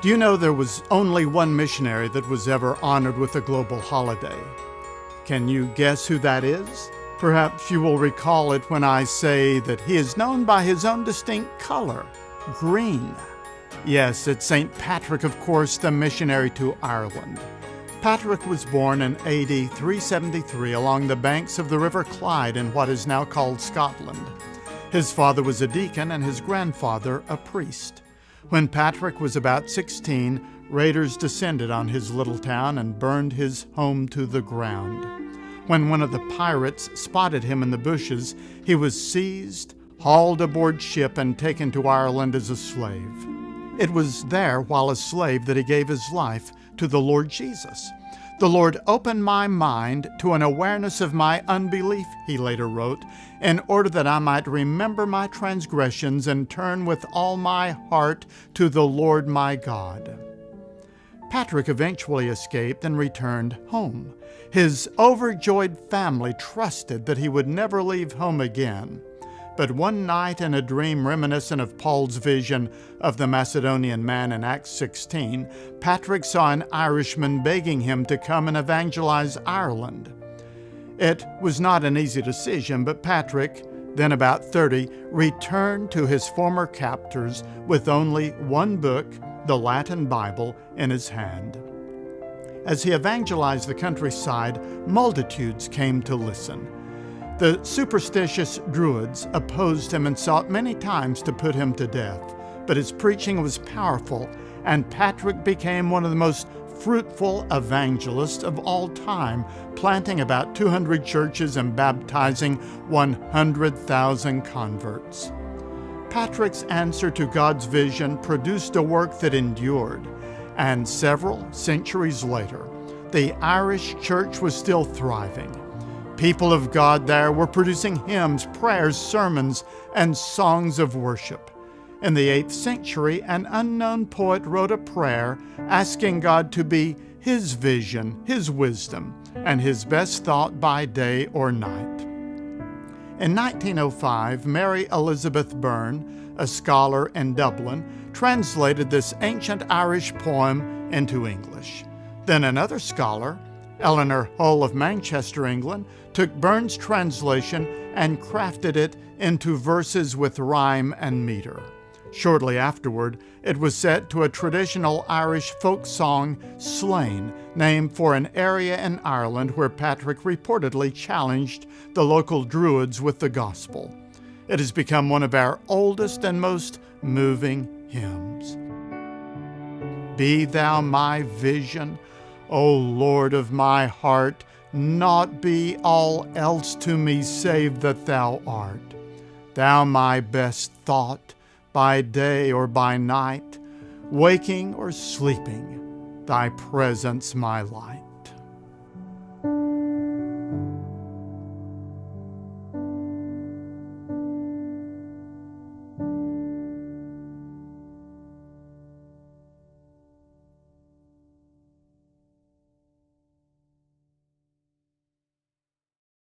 Do you know there was only one missionary that was ever honored with a global holiday? Can you guess who that is? Perhaps you will recall it when I say that he is known by his own distinct color, green. Yes, it's St. Patrick, of course, the missionary to Ireland. Patrick was born in AD 373 along the banks of the River Clyde in what is now called Scotland. His father was a deacon and his grandfather a priest. When Patrick was about 16, raiders descended on his little town and burned his home to the ground. When one of the pirates spotted him in the bushes, he was seized, hauled aboard ship, and taken to Ireland as a slave. It was there, while a slave, that he gave his life to the Lord Jesus. "The Lord opened my mind to an awareness of my unbelief," he later wrote, "in order that I might remember my transgressions and turn with all my heart to the Lord my God." Patrick eventually escaped and returned home. His overjoyed family trusted that he would never leave home again. But one night, in a dream reminiscent of Paul's vision of the Macedonian man in Acts 16, Patrick saw an Irishman begging him to come and evangelize Ireland. It was not an easy decision, but Patrick, then about 30, returned to his former captors with only one book, the Latin Bible, in his hand. As he evangelized the countryside, multitudes came to listen. The superstitious Druids opposed him and sought many times to put him to death, but his preaching was powerful, and Patrick became one of the most fruitful evangelists of all time, planting about 200 churches and baptizing 100,000 converts. Patrick's answer to God's vision produced a work that endured, and several centuries later, the Irish church was still thriving. People of God there were producing hymns, prayers, sermons, and songs of worship. In the 8th century, an unknown poet wrote a prayer asking God to be his vision, his wisdom, and his best thought by day or night. In 1905, Mary Elizabeth Byrne, a scholar in Dublin, translated this ancient Irish poem into English. Then another scholar, Eleanor Hull of Manchester, England, took Byrne's translation and crafted it into verses with rhyme and meter. Shortly afterward, it was set to a traditional Irish folk song, Slane, named for an area in Ireland where Patrick reportedly challenged the local Druids with the gospel. It has become one of our oldest and most moving hymns. Be thou my vision, O Lord of my heart, naught be all else to me save that thou art. Thou my best thought, by day or by night, waking or sleeping, thy presence my light.